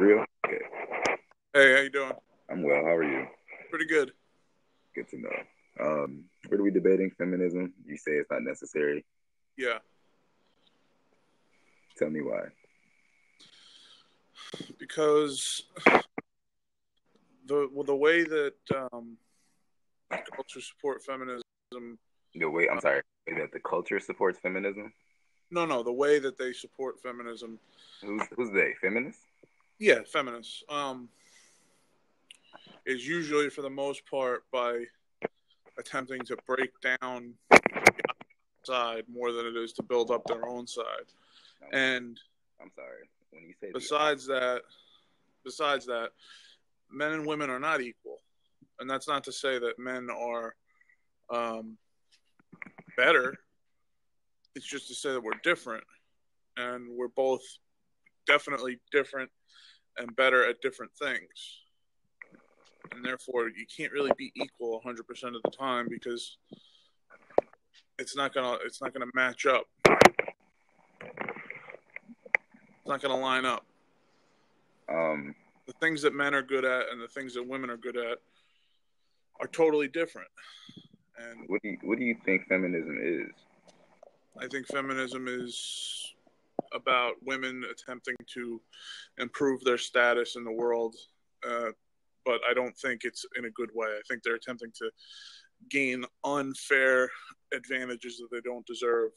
real? Okay. Hey, how you doing? I'm well. How are you? Pretty good. Good to know. What are we debating? Feminism? You say it's not necessary. Yeah, Tell me why. because the way that culture support feminism, I'm sorry, that the culture supports feminism? no, the way that they support feminism, Who's they? Feminists? yeah, feminists, is usually for the most part by attempting to break down the side more than it is to build up their own side. No, And I'm sorry. When you say besides that, besides that, men and women are not equal, and that's not to say that men are um, better. It's just to say that we're different, and we're both definitely different and better at different things. And therefore, you can't really be equal 100% of the time because it's not gonna match up. It's not gonna line up. um, The things that men are good at and the things that women are good at are totally different. And what do you think feminism is? I think feminism is about women attempting to improve their status in the world, but I don't think it's in a good way. I think they're attempting to gain unfair advantages that they don't deserve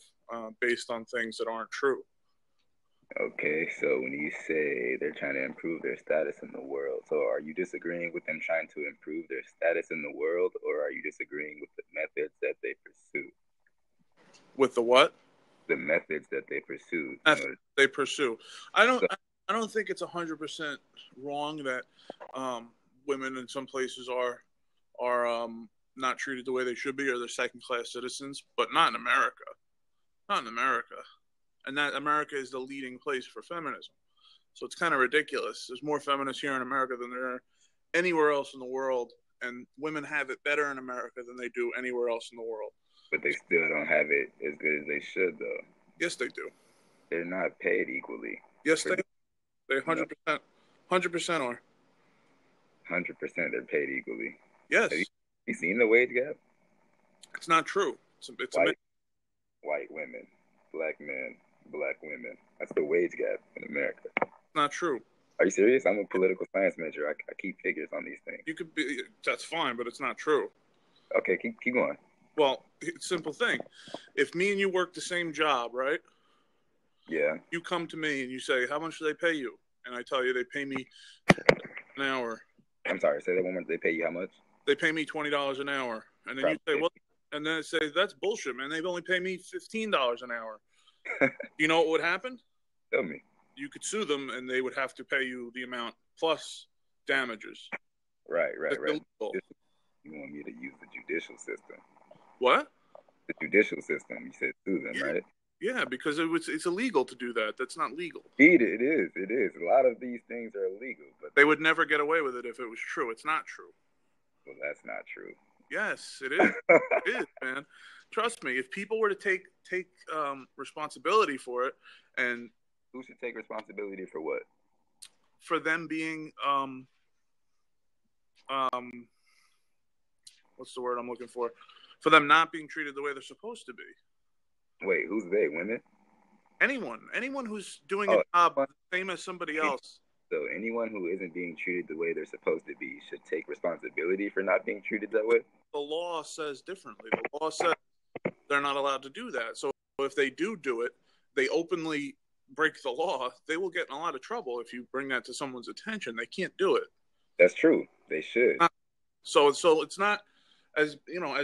based on things that aren't true. Okay, so when you say they're trying to improve their status in the world, so are you disagreeing with them trying to improve their status in the world, or are you disagreeing with the methods that they pursue? With the what? The methods that they pursue. They pursue. I don't. So, I don't think it's 100% wrong that women in some places are not treated the way they should be, or they're second class citizens, but not in America. Not in America. And that America is the leading place for feminism. So it's kind of ridiculous. There's more feminists here in America than there are anywhere else in the world, and women have it better in America than they do anywhere else in the world. but they still don't have it as good as they should, though. Yes, they do. They're not paid equally. Yes, For, they 100% are. 100% they're paid equally. Yes, Have you seen the wage gap? it's not true. It's a White, white women, black men, black women. That's the wage gap in America. not true. Are you serious? I'm a political science major. I keep figures on these things. You could be. That's fine, but it's not true. Okay, keep going. Well, simple thing. If me and you work the same job, right? Yeah. You come to me and you say, "How much do they pay you?" And I tell you they pay me an hour. I'm sorry. Say that one more. They pay you how much? They pay me $20 an hour, and then Probably. you say, "Well," and then I say, "That's bullshit, man. They've only paid me $15 an hour." You know what would happen? Tell me. You could sue them, and they would have to pay you the amount plus damages. Right. That's illegal. You want me to use the judicial system? What? The judicial system. You said sue them, right? Yeah, because it's illegal to do that. That's not legal. Indeed, it is. It is. A lot of these things are illegal, but They would never get away with it if it was true. It's not true. well, that's not true. Yes, it is. It is, man. Trust me. If people were to take responsibility for it, and Who should take responsibility for what? for them being what's the word I'm looking for? For them not being treated the way they're supposed to be. Wait, who's they? Women? Anyone who's doing a job the same as somebody else. So anyone who isn't being treated the way they're supposed to be should take responsibility for not being treated that way? The law says differently. The law says they're not allowed to do that. So if they do it, they openly break the law, they will get in a lot of trouble if you bring that to someone's attention. They can't do it. That's true. They should. So it's not as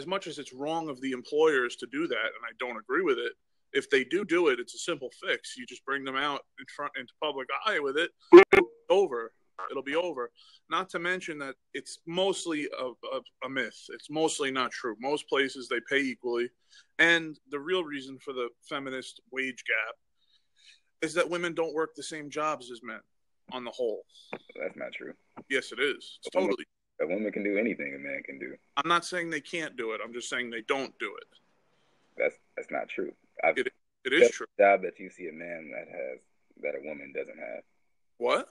much as it's wrong of the employers to do that, and I don't agree with it. If they do it, it's a simple fix. You just bring them out into public eye with it. It'll be over. Not to mention that it's mostly a myth. It's mostly not true. Most places they pay equally, and the real reason for the feminist wage gap is that women don't work the same jobs as men on the whole. That's not true. Yes, it is. It's totally. A woman can do anything a man can do. I'm not saying they can't do it. I'm just saying they don't do it. That's not true. It is true. A job that you see a man that a woman doesn't have. What?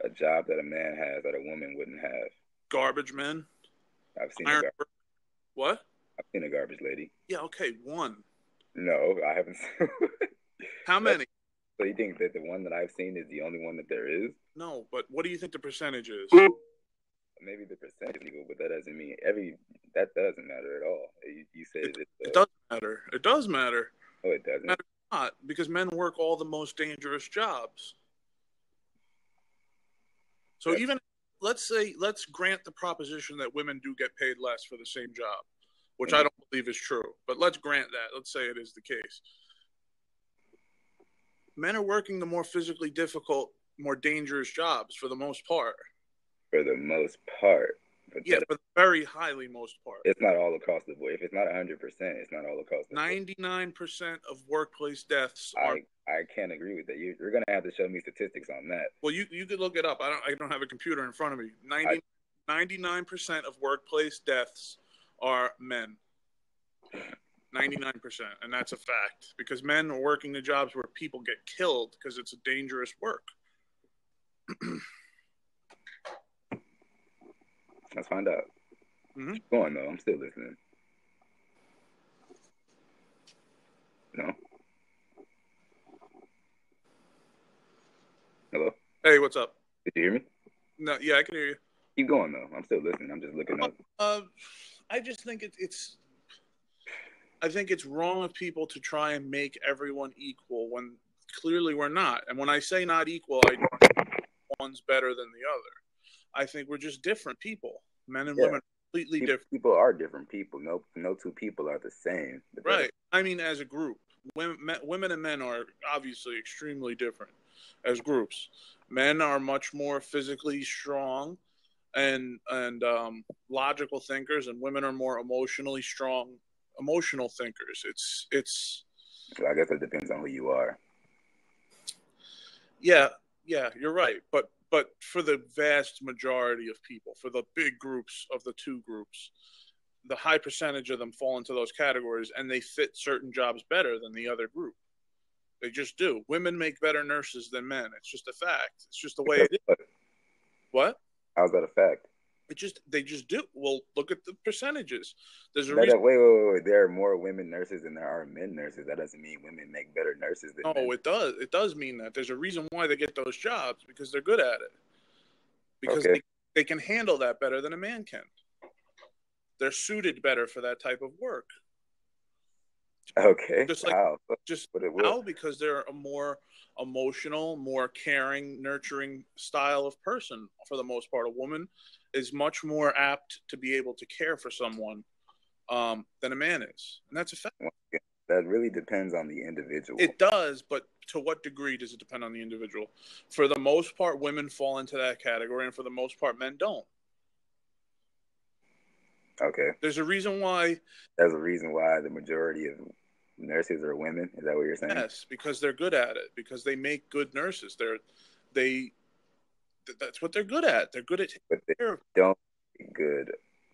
A job that a man has that a woman wouldn't have. Garbage men. I've seen a Iron. gar- What? I've seen a garbage lady. Yeah. Okay. One. No, I haven't. How That's, many? so you think that the one that I've seen is the only one that there is? No, but what do you think the percentage is? Maybe the percentage is equal, but that doesn't mean every. That doesn't matter at all. You said It, it's it doesn't matter. It does matter. no, it It doesn't. matters not because men work all the most dangerous jobs. So That, even let's grant the proposition that women do get paid less for the same job, which I mhm. don't believe is true. But let's grant that. Let's say it is the case. Men are working the more physically difficult, more dangerous jobs for the most part. For the most part, but Yeah, for the very highly most part. it's not all across the board. If it's not 100%, it's not all across the board. 99% of workplace deaths are. I can't agree with that. You're gonna have to show me statistics on that. Well, you could look it up. I don't have a computer in front of me. I 99% of workplace deaths are men. 99%, and that's a fact because men are working the jobs where people get killed because it's a dangerous work. Let's find out. Mm-hmm. Keep going though. I'm still listening. No. Hello. Hey, what's up? Did you hear me? No, yeah, I can hear you. Keep going though. I'm still listening. I'm just looking up. I just think it's. I think it's wrong of people to try and make everyone equal when clearly we're not. And when I say not equal, I one's better than the other. I think we're just different people. Men and women are completely different. People are different people. No two people are the same. Right. I mean, as a group, women and men are obviously extremely different as groups. Men are much more physically strong and logical thinkers, and women are more emotionally strong, emotional thinkers. It's. So I guess it depends on who you are. Yeah, you're right. But for the vast majority of people, for the big groups of the two groups, the high percentage of them fall into those categories and they fit certain jobs better than the other group. They just do. Women make better nurses than men. It's just a fact. It's just the way it is. What? How's that a fact? They just do. Well, look at the percentages. There's a reason. Wait. There are more women nurses than there are men nurses. That doesn't mean women make better nurses than men. No, it does. It does mean that. There's a reason why they get those jobs because they're good at it. Because they can handle that better than a man can. They're suited better for that type of work. Okay. Just like How? how? Because they're a more emotional, more caring, nurturing style of person for the most part. A woman is much more apt to be able to care for someone than a man is, and that's a fact. That really depends on the individual. It does, but to what degree does it depend on the individual? For the most part, women fall into that category, and for the most part, men don't. Okay. There's a reason why. There's a reason why the majority of nurses are women. Is that what you're saying? Yes, because they're good at it. Because they make good nurses. That's what they're good at. They're good at taking care of. Don't make good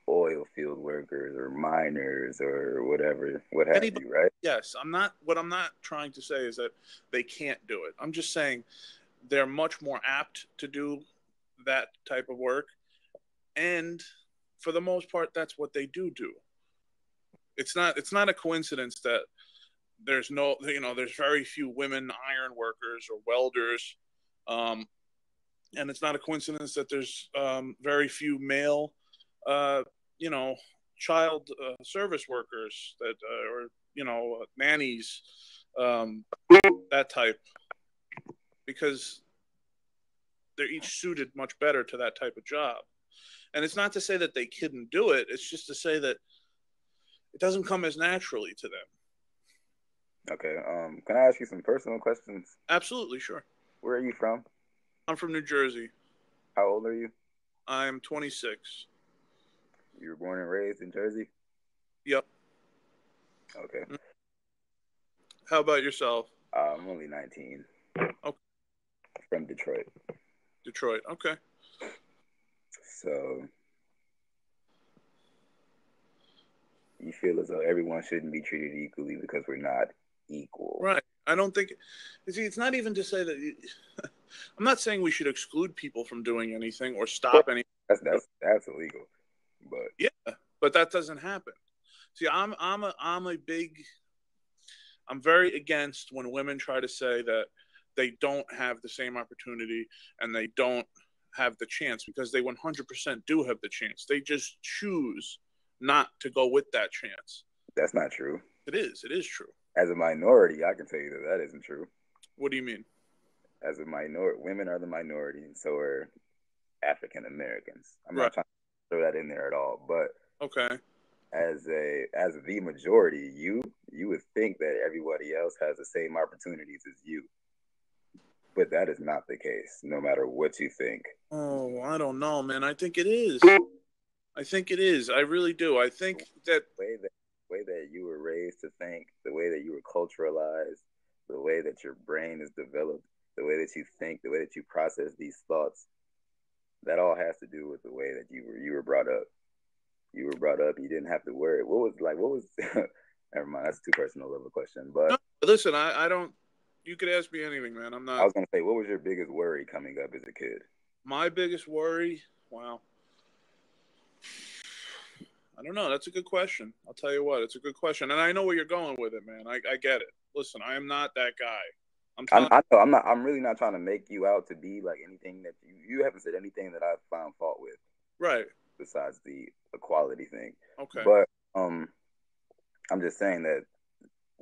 oil field workers or miners or whatever, what have you, right? Yes, what I'm not trying to say is that they can't do it. I'm just saying they're much more apt to do that type of work, and for the most part, that's what they do. It's not a coincidence that there's very few women iron workers or welders, and it's not a coincidence that there's very few male, child service workers that or nannies, that type, because they're each suited much better to that type of job. And it's not to say that they couldn't do it. It's just to say that it doesn't come as naturally to them. Okay. Can I ask you some personal questions? Absolutely, sure. Where are you from? I'm from New Jersey. How old are you? I'm 26. You were born and raised in Jersey? Yep. Okay. How about yourself? I'm only 19. Okay. From Detroit. Detroit. Okay. So you feel as though everyone shouldn't be treated equally because we're not equal. Right. I don't think. You see, it's not even to say that. I'm not saying we should exclude people from doing anything or stop any. That's illegal. But yeah, but that doesn't happen. See, I'm very against when women try to say that they don't have the same opportunity and they don't have the chance, because they 100% do have the chance. They just choose not to go with that chance. That's not true. It is. It is true. As a minority, I can tell you that isn't true. What do you mean? As a minority, women are the minority, and so are African Americans. I'm Right. not trying to throw that in there at all, but okay. As the majority, you would think that everybody else has the same opportunities as you, but that is not the case. No matter what you think. Oh, I don't know, man. I think it is. I think it is. I really do. I think that the way that you were raised to think, the way that you were culturalized, the way that your brain is developed, the way that you think, the way that you process these thoughts, that all has to do with the way that you were brought up. You were brought up. You didn't have to worry. What was? Never mind. That's too personal of a question. But no, listen, I don't. You could ask me anything, man. I'm not. I was gonna say, what was your biggest worry coming up as a kid? My biggest worry. Wow. I don't know. That's a good question. I'll tell you what. It's a good question, and I know where you're going with it, man. I get it. Listen, I am not that guy. I know. I'm not. I'm really not trying to make you out to be like anything that you haven't said anything that I've found fault with. Right. Besides the equality thing. Okay. But I'm just saying that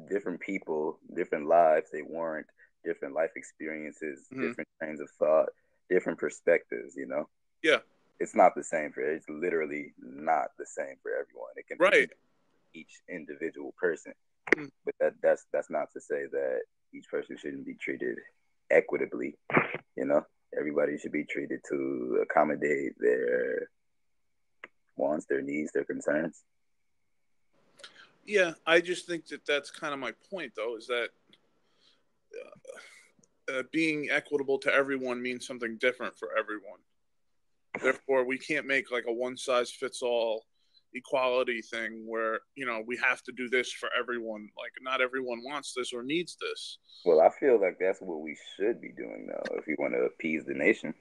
different people, different lives, they warrant different life experiences, different trains of thought, different perspectives, you know? Yeah. It's not the same it's literally not the same for everyone. It can right. be each individual person. But that's not to say that each person shouldn't be treated equitably, you know? Everybody should be treated to accommodate their wants, their needs, their concerns. Yeah, I just think that that's kind of my point, though, is that being equitable to everyone means something different for everyone. Therefore, we can't make like a one-size-fits-all equality thing where, you know, we have to do this for everyone. Like, not everyone wants this or needs this. Well, I feel like that's what we should be doing, though, if we want to appease the nation.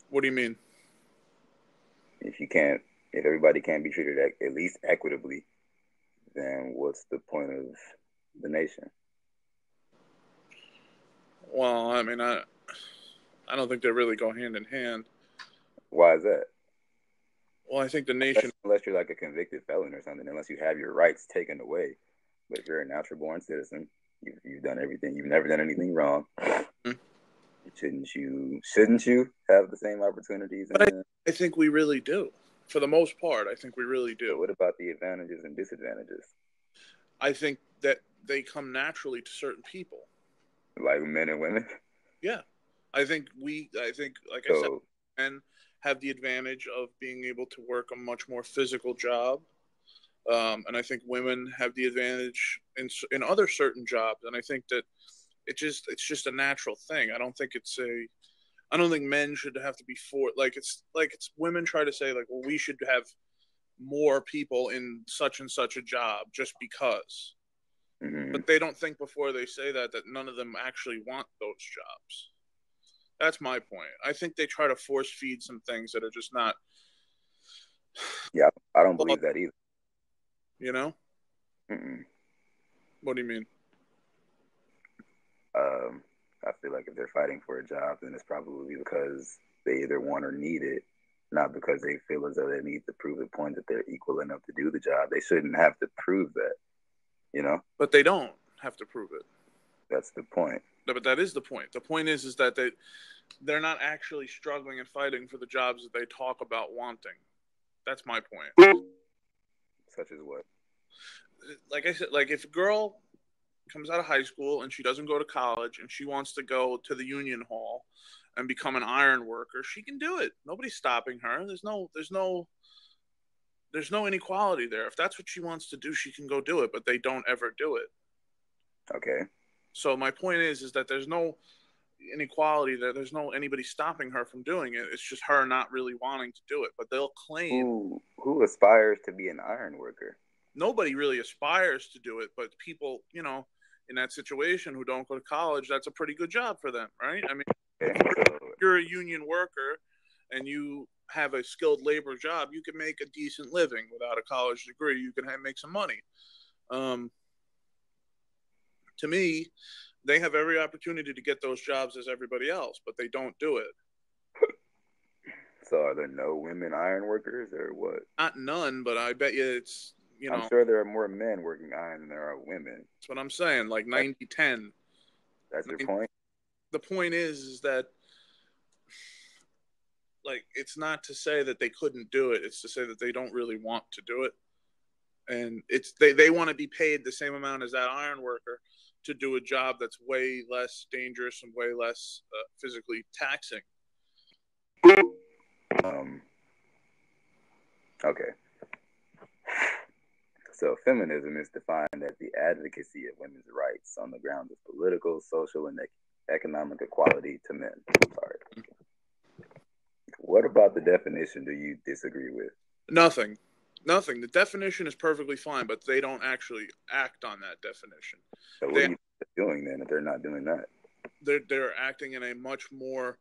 What do you mean? If everybody can't be treated at least equitably, then what's the point of the nation? Well, I mean, I don't think they really go hand in hand. Why is that? Well, I think the nation... Unless you're like a convicted felon or something, unless you have your rights taken away. But if you're a natural-born citizen, you've done everything. You've never done anything wrong. Mm-hmm. Shouldn't you have the same opportunities? But I think we really do. For the most part, I think we really do. But what about the advantages and disadvantages? I think that they come naturally to certain people. Like men and women? Yeah. I think, like I said, men have the advantage of being able to work a much more physical job. And I think women have the advantage in other certain jobs. And I think that it's just a natural thing. I don't think men should have to be it's women try to say like, well, we should have more people in such and such a job just because. Mm-hmm. But they don't think before they say that none of them actually want those jobs. That's my point. I think they try to force feed some things that are just not. Yeah, I don't believe that either. You know? Mm-mm. What do you mean? I feel like if they're fighting for a job, then it's probably because they either want or need it, not because they feel as though they need to prove the point that they're equal enough to do the job. They shouldn't have to prove that, you know? But they don't have to prove it. That's the point. No, but that is the point. The point is that they're not actually struggling and fighting for the jobs that they talk about wanting. That's my point. Such as what? Like I said, like if a girl comes out of high school and she doesn't go to college and she wants to go to the union hall and become an iron worker, she can do it. Nobody's stopping her. There's no inequality there. If that's what she wants to do, she can go do it, but they don't ever do it. Okay. So my point is that there's no inequality there. There's no anybody stopping her from doing it. It's just her not really wanting to do it. But they'll claim who aspires to be an iron worker. Nobody really aspires to do it, but people, you know, in that situation who don't go to college, that's a pretty good job for them, right? I mean, Okay, if so you're a union worker and you have a skilled labor job, you can make a decent living without a college degree. You can make some money. Um, to me, they have every opportunity to get those jobs as everybody else, but they don't do it. so are there no women iron workers or what? Not none, but I bet you it's, I'm sure there are more men working iron than there are women. that's what I'm saying, like That, 90-10. that's your point? The point is that, like, it's not to say that they couldn't do it. It's to say that they don't really want to do it. And they want to be paid the same amount as that iron worker to do a job that's way less dangerous and way less physically taxing. Um, okay. So feminism is defined as the advocacy of women's rights on the grounds of political, social, and economic equality to men. Sorry. What about the definition do you disagree with? Nothing. Nothing. The definition is perfectly fine, but they don't actually act on that definition. So what are you doing then if they're not doing that? They're acting in a much more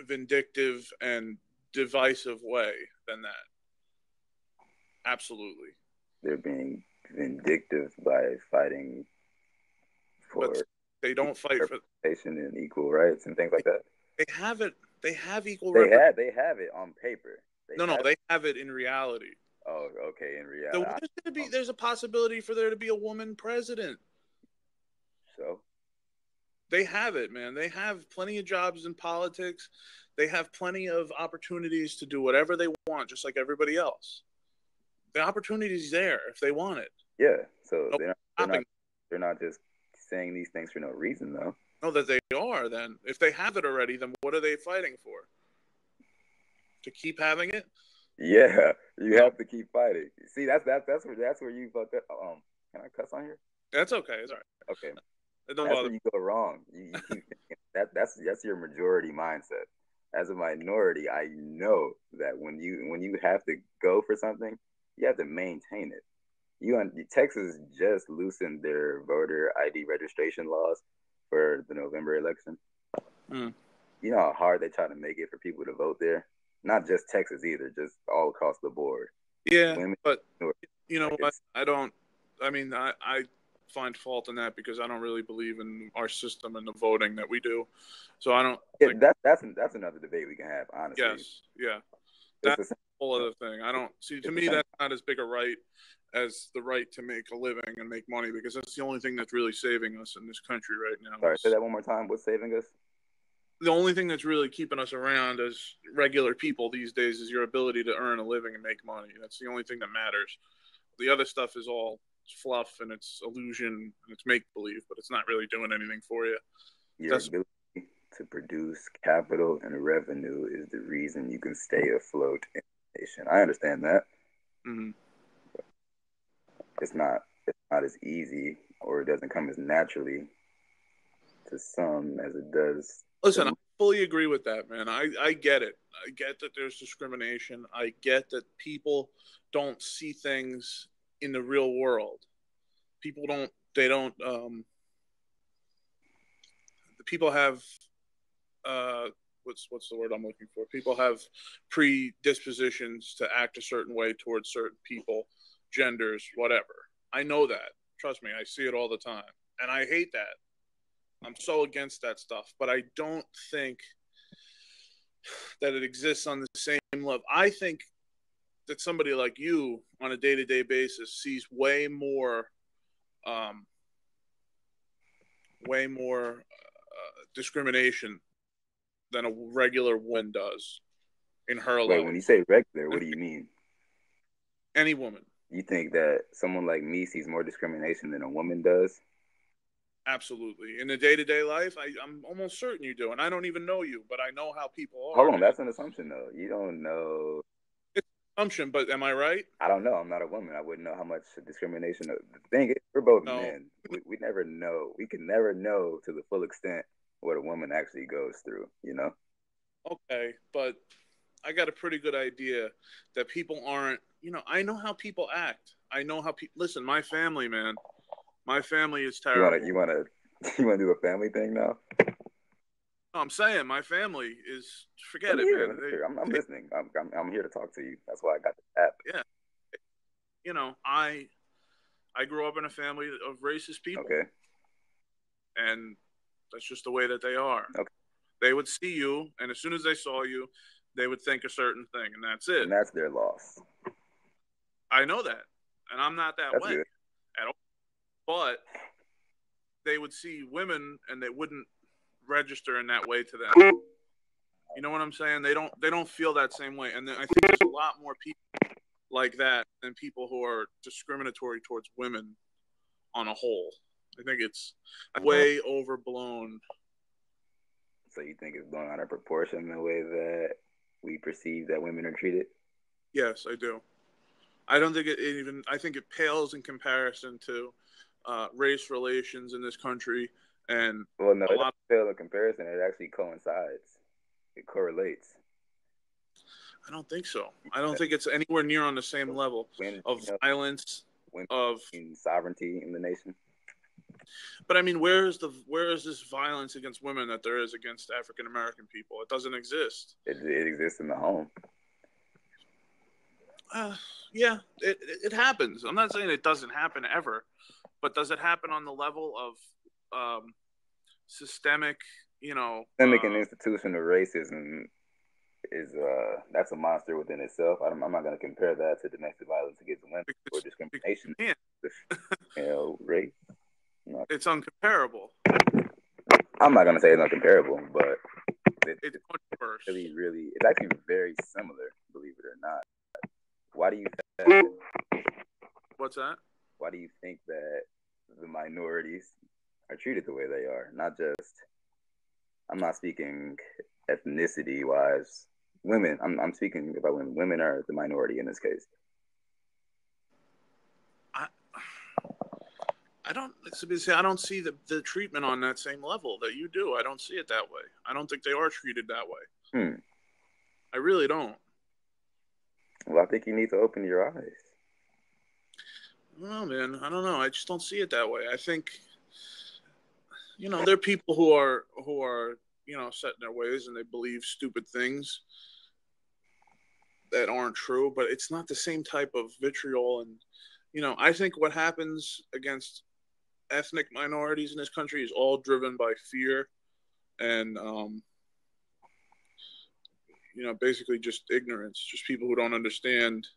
vindictive and divisive way than that. Absolutely. They're being vindictive by fighting for but they don't fight for representation and equal rights and things like that. They have it. They have equal. They have it on paper. They have it in reality. Oh, okay. In reality, there's a possibility for there to be a woman president. So they have it, man. They have plenty of jobs in politics. They have plenty of opportunities to do whatever they want, just like everybody else. The opportunity's there if they want it. Yeah. So they're not just saying these things for no reason, though. No, that they are. Then, if they have it already, then what are they fighting for? To keep having it? Yeah, you have to keep fighting. See, that's where you fucked up. Can I cuss on here? That's okay. It's all right. Okay. That's where you go wrong. You keep thinking that's your majority mindset. As a minority, I know that when you have to go for something, you have to maintain it. Texas just loosened their voter ID registration laws for the November election. Mm. You know how hard they try to make it for people to vote there? Not just Texas either, just all across the board. Yeah, but you know what? I find fault in that because I don't really believe in our system and the voting that we do. So I don't. Yeah, that's another debate we can have, honestly. Yes, yeah, that's a whole other thing. I don't see. To me, that's not as big a right as the right to make a living and make money, because that's the only thing that's really saving us in this country right now. Sorry, say that one more time. What's saving us? The only thing that's really keeping us around as regular people these days is your ability to earn a living and make money. That's the only thing that matters. The other stuff is all fluff and it's illusion and it's make believe, but it's not really doing anything for you. Your ability to produce capital and revenue is the reason you can stay afloat in the nation. I understand that. Mm-hmm. It's not as easy, or it doesn't come as naturally to some as it does. Listen, I fully agree with that, man. I get it. I get that there's discrimination. I get that people don't see things in the real world. People have what's the word I'm looking for? People have predispositions to act a certain way towards certain people, genders, whatever. I know that. Trust me, I see it all the time. And I hate that. I'm so against that stuff, but I don't think that it exists on the same level. I think that somebody like you on a day-to-day basis sees way more discrimination than a regular woman does in her life. Wait, when you say regular, what do you mean? Any woman. You think that someone like me sees more discrimination than a woman does? Absolutely. In the day-to-day life, I'm almost certain you do. And I don't even know you, but I know how people are. Hold on, that's an assumption, though. You don't know. It's an assumption, but am I right? I don't know. I'm not a woman. I wouldn't know how much discrimination. The thing is, we're both men. We never know. We can never know to the full extent what a woman actually goes through, you know? Okay, but I got a pretty good idea that people aren't, I know how people act. I know how people, listen, my family, man, My family is You wanna terrible. you wanna you wanna do a family thing now? No, I'm saying my family is, Let forget me it, hear. man. Let me hear. I'm They listening. I'm here to talk to you. That's why I got the app. yeah, I grew up in a family of racist people, Okay. and that's just the way that they are. Okay. They would see you, and as soon as they saw you, they would think a certain thing, and that's it. And that's their loss. I know that, and I'm not that That's way good. at all. But they would see women, and they wouldn't register in that way to them. You know what I'm saying? They don't feel that same way, and I think there's a lot more people like that than people who are discriminatory towards women on a whole. I think it's way overblown. So you think it's blown out of proportion the way that we perceive that women are treated? Yes, I do. I don't think it even. I think it pales in comparison to race relations in this country, and Well, no, a it lot. doesn't fail in comparison. It actually coincides. It correlates. I don't think so. I don't think it's anywhere near on the same level When of violence. women Of, sovereignty in the nation, but I mean, where is this violence against women that there is against African American people? It doesn't exist. it exists in the home. Uh, yeah, it happens. I'm not saying it doesn't happen ever, but does it happen on the level of systemic? You know, Systemic and institutional racism is that's a monster within itself. I'm not going to compare that to domestic violence against women or because discrimination. you can't. Race. No. It's uncomparable. I'm not going to say it's not comparable, but It's much worse. It's actually very similar, believe it or not. Why do you think What's that? Why do you think that the minorities are treated the way they are? Not just, I'm not speaking ethnicity wise. Women, I'm speaking about women. Women are the minority in this case. I don't I don't see the treatment on that same level that you do. I don't see it that way. I don't think they are treated that way. I really don't. Well, I think you need to open your eyes. Well, man, I don't know. I just don't see it that way. I think, there are people who are set in their ways and they believe stupid things that aren't true, but it's not the same type of vitriol. And I think what happens against ethnic minorities in this country is all driven by fear and basically just ignorance. Just people who don't understand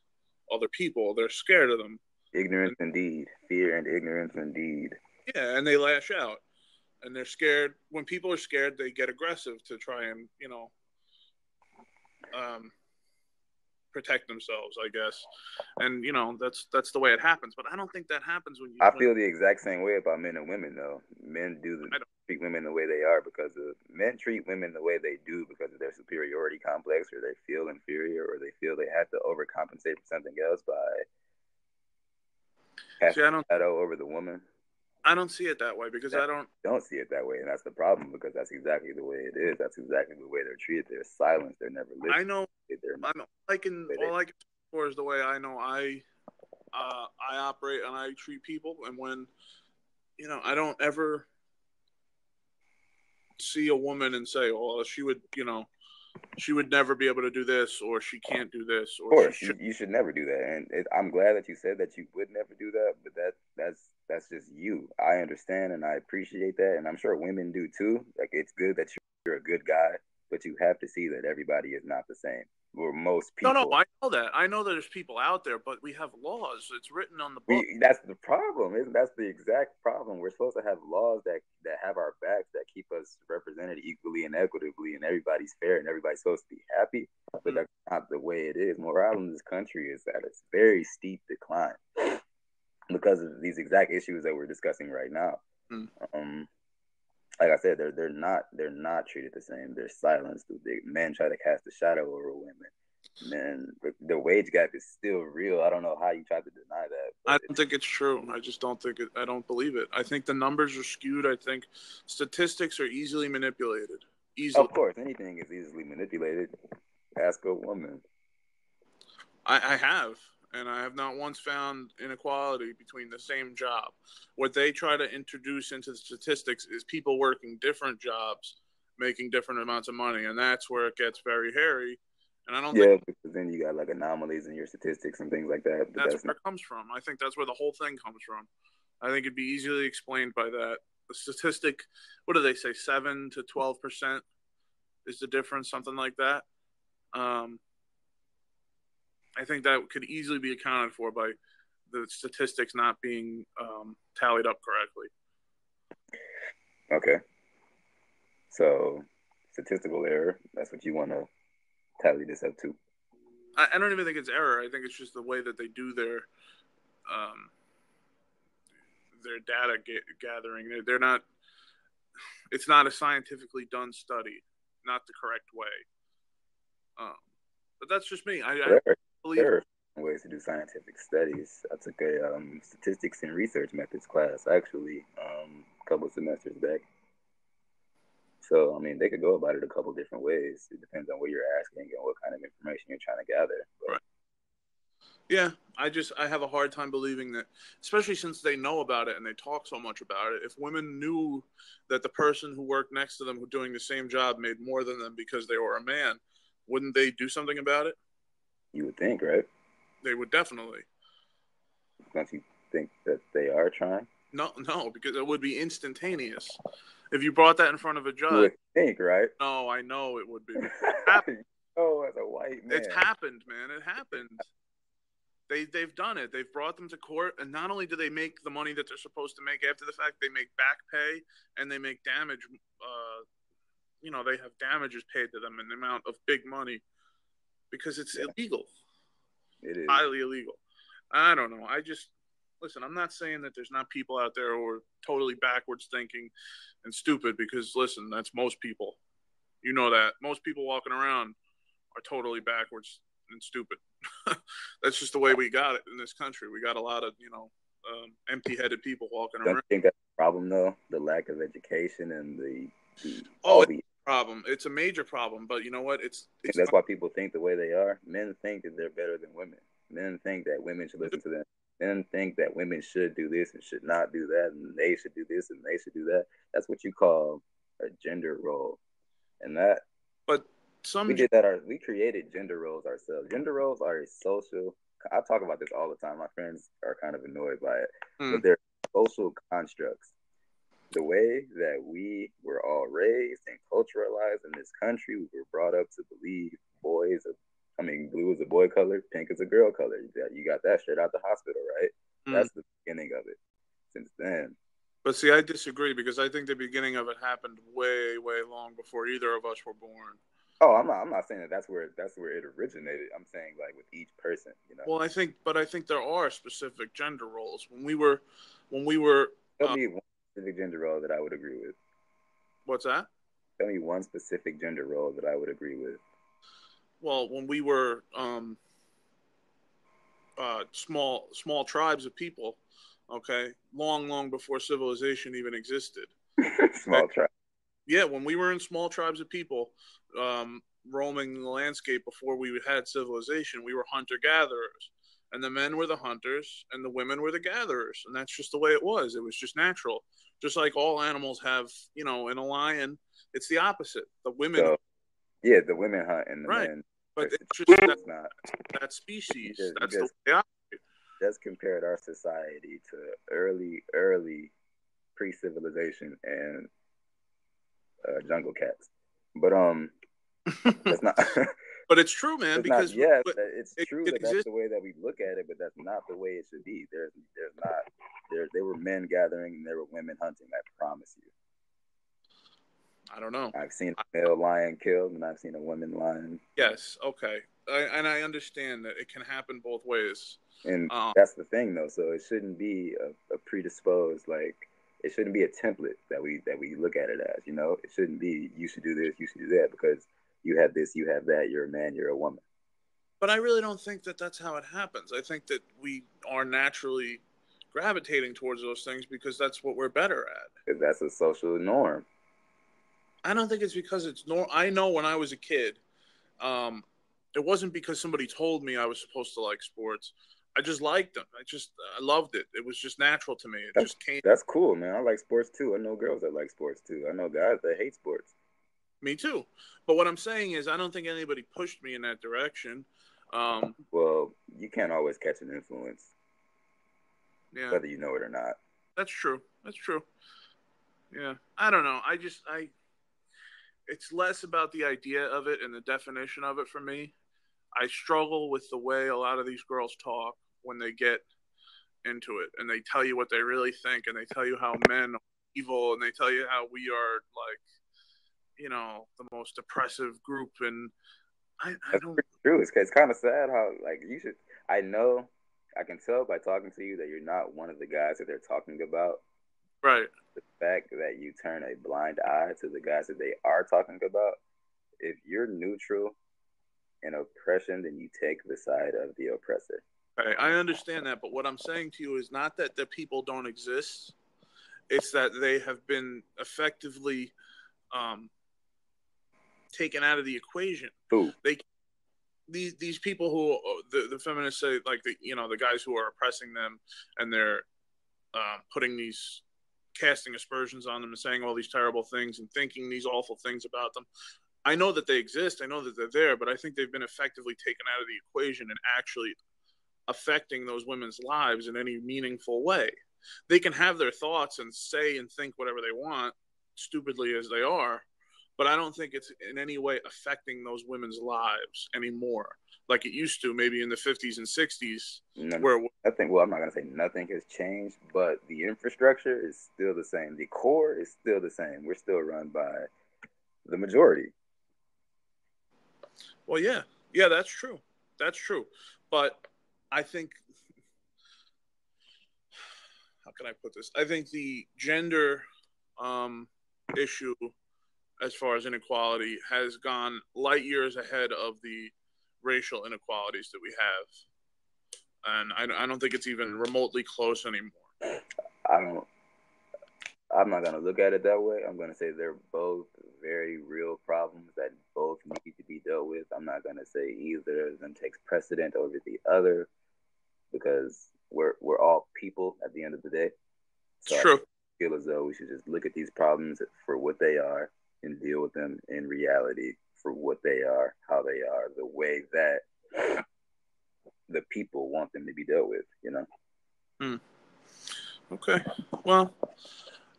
other people. They're scared of them. Ignorance indeed. Fear and ignorance indeed. Yeah, and they lash out. And they're scared. When people are scared, they get aggressive to try and, protect themselves, I guess. And, that's the way it happens. But I don't think that happens when you... I feel the exact same way about men and women, though. Men treat women the way they are men treat women the way they do because of their superiority complex, or they feel inferior, or they feel they have to overcompensate for something else by casting a shadow over the woman. I don't see it that way because I don't see it that way, and that's the problem because that's exactly the way it is. That's exactly the way they're treated. They're silenced. They're never listened. I know. All I can for is the way I know I operate and I treat people, and when I don't ever see a woman and say, "Oh, she would never be able to do this, or she can't do this, or of course, you should never do that." And I'm glad that you said that you would never do that, but that's just you. I understand and I appreciate that, and I'm sure women do too. Like, it's good that you're a good guy, but you have to see that everybody is not the same. Or most people. No, I know that. I know that there's people out there, but we have laws. It's written on the book. That's the problem. That's the exact problem. We're supposed to have laws that have our backs, that keep us represented equally and equitably, and everybody's fair and everybody's supposed to be happy. But that's not the way it is. Morale in this country is at a very steep decline because of these exact issues that we're discussing right now. Like I said, they're not treated the same. They're silenced. Men try to cast a shadow over women. Man, the wage gap is still real. I don't know how you try to deny that. I don't think it's true. I just don't think it. I don't believe it. I think the numbers are skewed. I think statistics are easily manipulated. Easily. Of course, anything is easily manipulated. Ask a woman. I have, and I have not once found inequality between the same job. What they try to introduce into the statistics is people working different jobs, making different amounts of money, and that's where it gets very hairy. And I don't think Yeah, because then you got like anomalies in your statistics and things like that. But that's that's where not it comes from. I think that's where the whole thing comes from. I think it'd be easily explained by that. The statistic, what do they say, 7 to 12% is the difference, something like that. Um, I think that could easily be accounted for by the statistics not being tallied up correctly. okay. So statistical error. That's what you want to tally this up to. I don't even think it's error. I think it's just the way that they do um, their data gathering. They're not. It's not a scientifically done study, not the correct way. Um, but that's just me. I There are, believe. there are ways to do scientific studies. I took a statistics and research methods class actually a couple of semesters back. So I mean, they could go about it a couple different ways. It depends on what you're asking and what kind of information you're trying to gather. But Right. Yeah, I have a hard time believing that, especially since they know about it and they talk so much about it. If women knew that the person who worked next to them who doing the same job made more than them because they were a man, wouldn't they do something about it? you would think, right? They would definitely. Don't you think that they are trying? No, no, because it would be instantaneous. If you brought that in front of a You judge, would think, right? no, I know it would be. Oh, as a white It's man. happened, man. It happened. They've done it. They've brought them to court, and not only do they make the money that they're supposed to make after the fact, they make back pay and they make damage. They have damages paid to them in the amount of big money because it's Yeah, illegal, it is. highly illegal. I don't know. I just listen. I'm not saying that there's not people out there who are totally backwards thinking and stupid because listen, that's most people. You know that most people walking around are totally backwards and stupid. That's just the way we got it in this country. We got a lot of empty-headed people walking Don't you around. think that's a problem though? The lack of education and the Oh, all it's the a problem. It's a major problem. But you know what? It's that's not. why people think the way they are. Men think that they're better than women. Men think that women should listen to them. Men think that women should do this and should not do that, and they should do this and they should do that. That's what you call a gender role, and that But we some. did that. We created gender roles ourselves. Gender roles are a social. I talk about this all the time. My friends are kind of annoyed by it, but Mm, they're social constructs. The way that we were all raised and culturalized in this country, we were brought up to believe blue is a boy color, pink is a girl color. You got that straight out the hospital, right? mm. That's the beginning of it. Since then, But see, I disagree because I think the beginning of it happened way, way long before either of us were born. oh, I'm not saying that that's where it originated. I'm saying like with each person, you know. Well, I think there are specific gender roles. When we were, Tell me one specific gender role that I would agree with. what's that? Tell me one specific gender role that I would agree with. Well, when we were small tribes of people, okay, long, long before civilization even existed. Okay? Small try. Yeah, when we were in small tribes of people, roaming the landscape before we had civilization, we were hunter gatherers. And the men were the hunters and the women were the gatherers. And that's just the way it was. It was just natural. Just like all animals have, in a lion, it's the opposite. The women, So yeah, the women hunt and the right. men. But It's it's just it's not. that species. You That's the just way I. just compared our society to early pre-civilization and jungle cats. But that's not. But it's true, man, It's not. because Yes, it's true it that that's exists. the way that we look at it, but that's not the way it should be. There's not. There were men gathering and there were women hunting. I promise you. I don't know. I've seen a male lion killed and I've seen a woman lion. Yes, okay. And I understand that it can happen both ways. And Uh, that's the thing, though. So it shouldn't be a predisposed like it shouldn't be a template that we look at it as. You know, it shouldn't be you should do this, you should do that because you have this, you have that. You're a man, you're a woman. but I really don't think that that's how it happens. I think that we are naturally gravitating towards those things because that's what we're better at. Because that's a social norm. I don't think it's because it's normal. I know when I was a kid, um, it wasn't because somebody told me I was supposed to like sports. I just liked them. I loved it. It was just natural to me. It That's just came. that's cool, man. I like sports too. I know girls that like sports too. I know guys that hate sports. Me too. But what I'm saying is, I don't think anybody pushed me in that direction. Well, you can't always catch an influence, Yeah, whether you know it or not. that's true. That's true. Yeah, I don't know. It's less about the idea of it and the definition of it for me. I struggle with the way a lot of these girls talk when they get into it and they tell you what they really think and they tell you how men are evil and they tell you how we are like, the most oppressive group. And I That's don't. pretty true. It's kind of sad how like you should. I know, I can tell by talking to you that you're not one of the guys that they're talking about. Right. The fact that you turn a blind eye to the guys that they are talking about. If you're neutral in oppression, then you take the side of the oppressor. Right. I understand that. But what I'm saying to you is not that the people don't exist, it's that they have been effectively um, taken out of the equation. Who? They these people who the feminists say like the guys who are oppressing them and they're putting these casting aspersions on them and saying all these terrible things and thinking these awful things about them. I know that they exist. I know that they're there, but I think they've been effectively taken out of the equation and actually affecting those women's lives in any meaningful way. They can have their thoughts and say and think whatever they want, stupidly as they are, but I don't think it's in any way affecting those women's lives anymore like it used to maybe in the 50s and 60s None, where nothing. Well, I'm not gonna say nothing has changed, but the infrastructure is still the same. The core is still the same. We're still run by the majority. well, yeah, that's true. That's true. But I think, how can I put this? I think the gender um, issue, as far as inequality, has gone light years ahead of the racial inequalities that we have, and I don't think it's even remotely close anymore. I don't. I'm not gonna look at it that way. I'm gonna say they're both very real problems that both need to be dealt with. I'm not gonna say either of them takes precedent over the other because we're all people at the end of the day. It's So I true. feel as though we should just look at these problems for what they are and deal with them in reality for what they are, how they are, the way that the people want them to be dealt with, you know? Hmm. Okay. Well,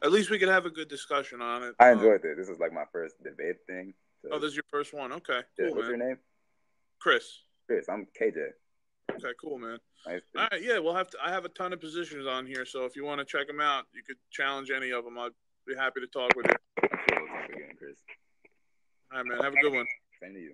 at least we could have a good discussion on it. I enjoyed this. This is like my first debate thing. So, Oh, this is your first one. Okay, yeah, cool, what's man. your name? Chris. Chris. I'm KJ. Okay, cool, man. Nice to All right, yeah, we'll have to. I have a ton of positions on here, so if you want to check them out, you could challenge any of them. I'd be happy to talk with you. I'm sure we'll talk again, Chris. All right, man. Have a good one. Same to you.